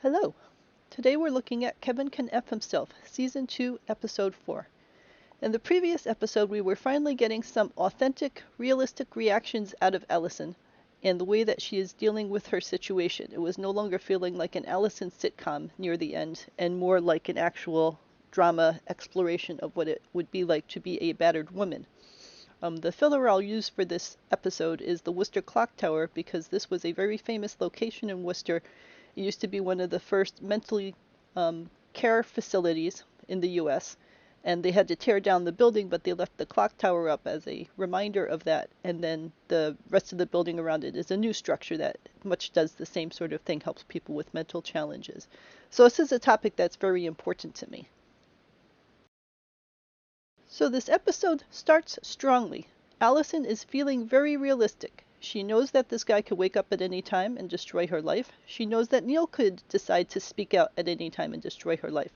Hello! Today we're looking at Kevin Can F Himself, Season 2, Episode 4. In the previous episode, we were finally getting some authentic, realistic reactions out of Allison and the way that she is dealing with her situation. It was no longer feeling like an Allison sitcom near the end and more like an actual drama exploration of what it would be like to be a battered woman. The filler I'll use for this episode is the Worcester Clock Tower because this was a very famous location in Worcester. It used to be one of the first mentally care facilities in the U.S., and they had to tear down the building, but they left the clock tower up as a reminder of that, and then the rest of the building around it is a new structure that much does the same sort of thing, helps people with mental challenges. So this is a topic that's very important to me. So this episode starts strongly. Allison is feeling very realistic. She knows that this guy could wake up at any time and destroy her life. She knows that Neil could decide to speak out at any time and destroy her life.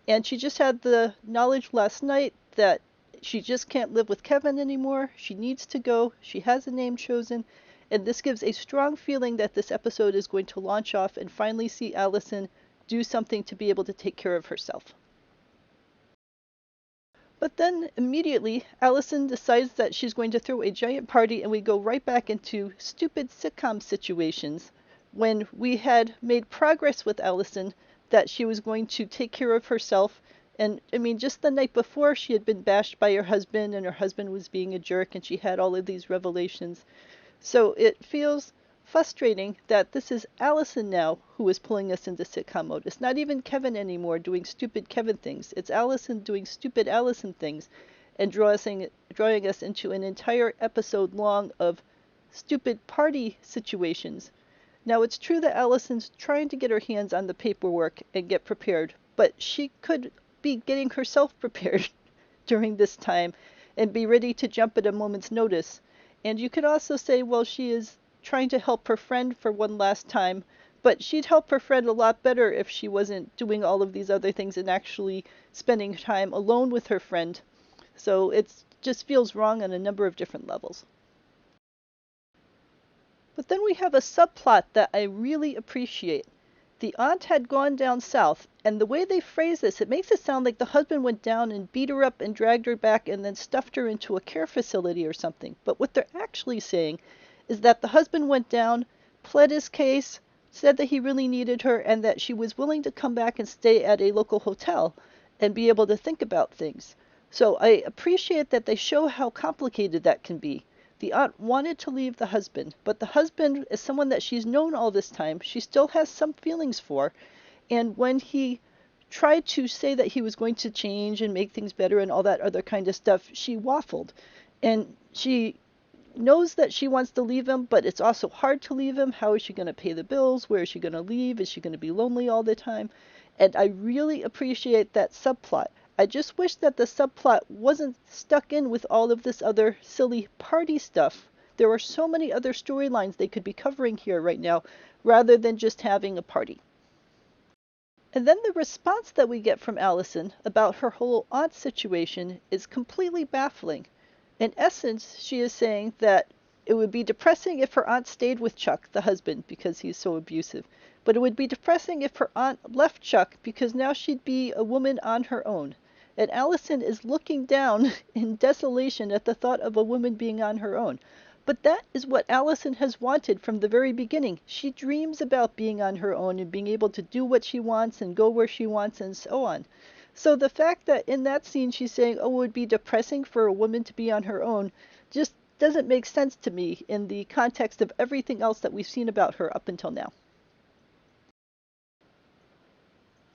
And she just had the knowledge last night that she just can't live with Kevin anymore. She needs to go. She has a name chosen. And this gives a strong feeling that this episode is going to launch off and finally see Allison do something to be able to take care of herself. But then immediately Allison decides that she's going to throw a giant party, and we go right back into stupid sitcom situations when we had made progress with Allison that she was going to take care of herself. And I mean, just the night before she had been bashed by her husband and her husband was being a jerk and she had all of these revelations. So it feels frustrating that this is Allison now who is pulling us into sitcom mode. It's not even Kevin anymore doing stupid Kevin things. It's Allison doing stupid Allison things and drawing us into an entire episode long of stupid party situations. Now, it's true that Allison's trying to get her hands on the paperwork and get prepared, but she could be getting herself prepared during this time and be ready to jump at a moment's notice. And you could also say, well, she is trying to help her friend for one last time, but she'd help her friend a lot better if she wasn't doing all of these other things and actually spending time alone with her friend. So it just feels wrong on a number of different levels. But then we have a subplot that I really appreciate. The aunt had gone down south, and the way they phrase this, it makes it sound like the husband went down and beat her up and dragged her back and then stuffed her into a care facility or something. But what they're actually saying is that the husband went down, pled his case, said that he really needed her, and that she was willing to come back and stay at a local hotel and be able to think about things. So I appreciate that they show how complicated that can be. The aunt wanted to leave the husband, but the husband is someone that she's known all this time. She still has some feelings for. And when he tried to say that he was going to change and make things better and all that other kind of stuff, she waffled. And she knows that she wants to leave him, but it's also hard to leave him. How is she going to pay the bills? Where is she going to leave? Is she going to be lonely all the time? And I really appreciate that subplot. I just wish that the subplot wasn't stuck in with all of this other silly party stuff. There are so many other storylines they could be covering here right now, rather than just having a party. And then the response that we get from Allison about her whole aunt situation is completely baffling. In essence, she is saying that it would be depressing if her aunt stayed with Chuck, the husband, because he's so abusive. But it would be depressing if her aunt left Chuck because now she'd be a woman on her own. And Allison is looking down in desolation at the thought of a woman being on her own. But that is what Allison has wanted from the very beginning. She dreams about being on her own and being able to do what she wants and go where she wants and so on. So the fact that in that scene she's saying, oh, it would be depressing for a woman to be on her own, just doesn't make sense to me in the context of everything else that we've seen about her up until now.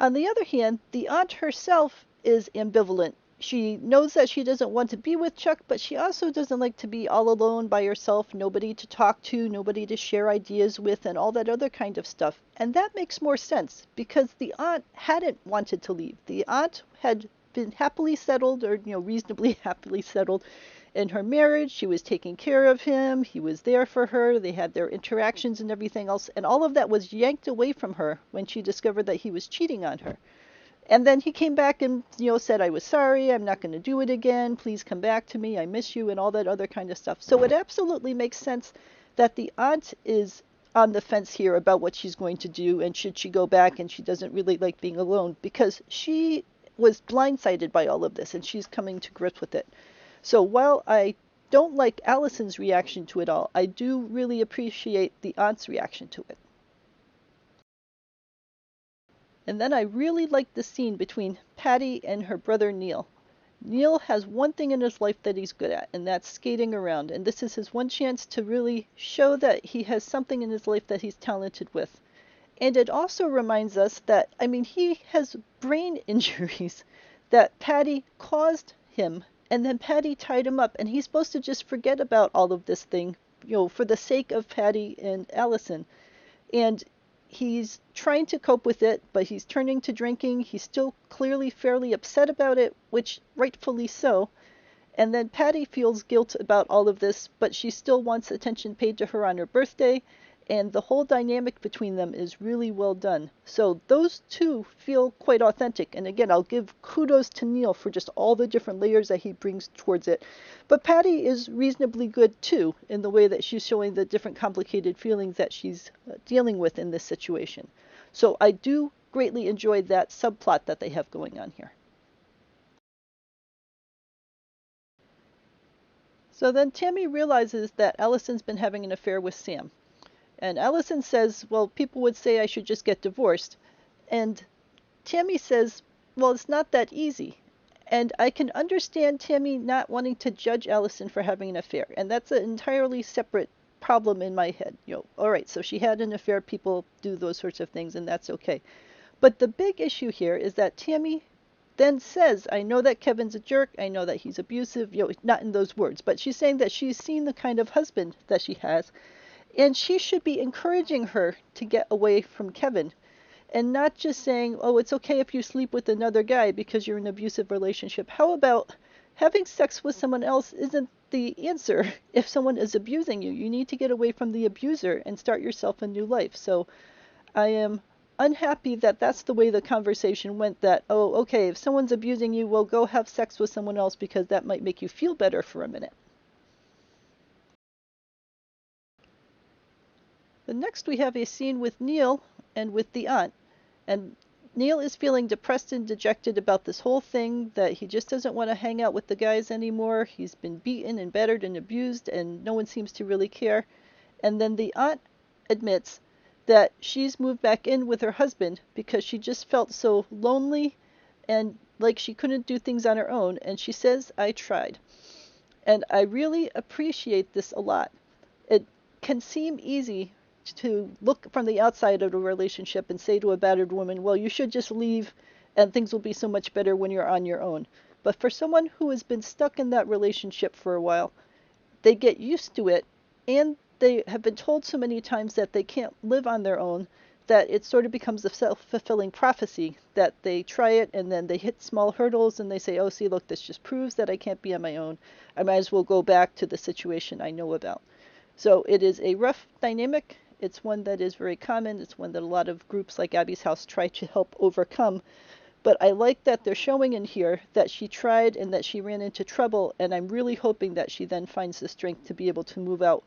On the other hand, the aunt herself is ambivalent. She knows that she doesn't want to be with Chuck, but she also doesn't like to be all alone by herself, nobody to talk to, nobody to share ideas with, and all that other kind of stuff. And that makes more sense, because the aunt hadn't wanted to leave. The aunt had been happily settled, or reasonably happily settled in her marriage. She was taking care of him, he was there for her, they had their interactions and everything else, and all of that was yanked away from her when she discovered that he was cheating on her. And then he came back and, said, I was sorry, I'm not going to do it again, please come back to me, I miss you, and all that other kind of stuff. So it absolutely makes sense that the aunt is on the fence here about what she's going to do and should she go back, and she doesn't really like being alone because she was blindsided by all of this and she's coming to grips with it. So while I don't like Allison's reaction to it all, I do really appreciate the aunt's reaction to it. And then I really like the scene between Patty and her brother Neil. Neil has one thing in his life that he's good at, and that's skating around. And this is his one chance to really show that he has something in his life that he's talented with. And it also reminds us that, I mean, he has brain injuries that Patty caused him, and then Patty tied him up, and he's supposed to just forget about all of this thing, for the sake of Patty and Allison. And he's trying to cope with it, but he's turning to drinking. He's still clearly fairly upset about it, which rightfully so. And then Patty feels guilt about all of this, but she still wants attention paid to her on her birthday, and the whole dynamic between them is really well done. So those two feel quite authentic. And again, I'll give kudos to Neil for just all the different layers that he brings towards it. But Patty is reasonably good too, in the way that she's showing the different complicated feelings that she's dealing with in this situation. So I do greatly enjoy that subplot that they have going on here. So then Tammy realizes that Allison's been having an affair with Sam. And Allison says, well, people would say I should just get divorced. And Tammy says, well, it's not that easy. And I can understand Tammy not wanting to judge Allison for having an affair. And that's an entirely separate problem in my head. All right, so she had an affair, people do those sorts of things, and that's okay. But the big issue here is that Tammy then says, I know that Kevin's a jerk, I know that he's abusive, not in those words, but she's saying that she's seen the kind of husband that she has, and she should be encouraging her to get away from Kevin and not just saying, oh, it's okay if you sleep with another guy because you're in an abusive relationship. How about having sex with someone else isn't the answer if someone is abusing you? You need to get away from the abuser and start yourself a new life. So I am unhappy that that's the way the conversation went, that, oh, okay, if someone's abusing you, well, go have sex with someone else because that might make you feel better for a minute. The next we have a scene with Neil and with the aunt. And Neil is feeling depressed and dejected about this whole thing, that he just doesn't want to hang out with the guys anymore. He's been beaten and battered and abused, and no one seems to really care. And then the aunt admits that she's moved back in with her husband because she just felt so lonely and like she couldn't do things on her own. And she says, I tried. And I really appreciate this a lot. It can seem easy to look from the outside of a relationship and say to a battered woman, well, you should just leave and things will be so much better when you're on your own. But for someone who has been stuck in that relationship for a while, they get used to it, and they have been told so many times that they can't live on their own that it sort of becomes a self-fulfilling prophecy, that they try it and then they hit small hurdles and they say, oh, see, look, this just proves that I can't be on my own. I might as well go back to the situation I know about. So it is a rough dynamic. It's one that is very common. It's one that a lot of groups like Abby's House try to help overcome. But I like that they're showing in here that she tried and that she ran into trouble, and I'm really hoping that she then finds the strength to be able to move out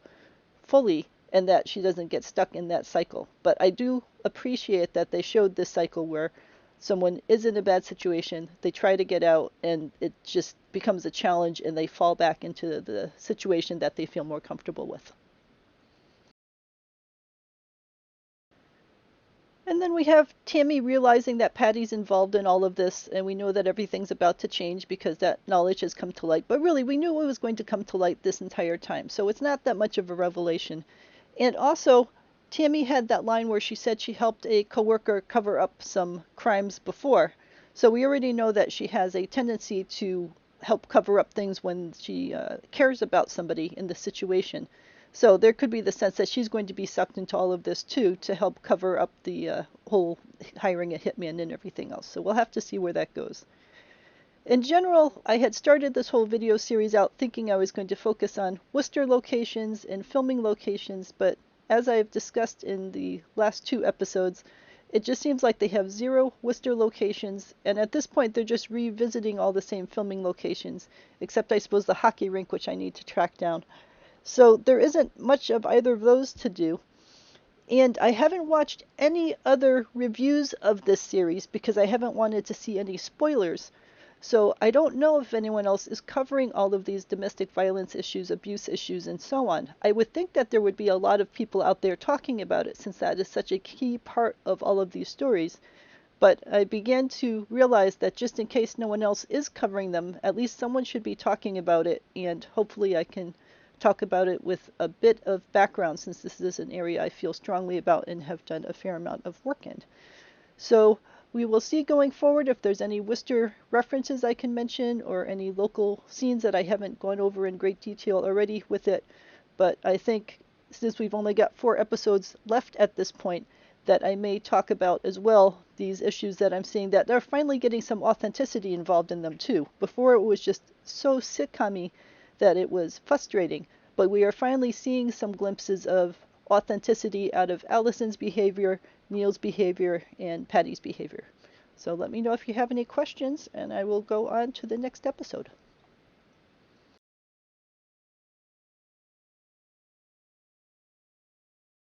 fully and that she doesn't get stuck in that cycle. But I do appreciate that they showed this cycle where someone is in a bad situation, they try to get out, and it just becomes a challenge and they fall back into the situation that they feel more comfortable with. And then we have Tammy realizing that Patty's involved in all of this, and we know that everything's about to change because that knowledge has come to light. But really, we knew it was going to come to light this entire time, so it's not that much of a revelation. And also, Tammy had that line where she said she helped a coworker cover up some crimes before. So we already know that she has a tendency to help cover up things when she cares about somebody in the situation. So there could be the sense that she's going to be sucked into all of this too to help cover up the whole hiring a hitman and everything else. So we'll have to see where that goes. In general, I had started this whole video series out thinking I was going to focus on Worcester locations and filming locations, but as I've discussed in the last two episodes, it just seems like they have 0 Worcester locations, and at this point they're just revisiting all the same filming locations, except I suppose the hockey rink, which I need to track down. So there isn't much of either of those to do. And I haven't watched any other reviews of this series because I haven't wanted to see any spoilers. So I don't know if anyone else is covering all of these domestic violence issues, abuse issues, and so on. I would think that there would be a lot of people out there talking about it since that is such a key part of all of these stories. But I began to realize that just in case no one else is covering them, at least someone should be talking about it, and hopefully I can talk about it with a bit of background since this is an area I feel strongly about and have done a fair amount of work in. So we will see going forward if there's any Worcester references I can mention or any local scenes that I haven't gone over in great detail already with it. But I think since we've only got 4 episodes left at this point, that I may talk about as well these issues that I'm seeing that they're finally getting some authenticity involved in them too. Before it was just so sitcom-y that it was frustrating, but we are finally seeing some glimpses of authenticity out of Allison's behavior, Neil's behavior, and Patty's behavior. So let me know if you have any questions, and I will go on to the next episode.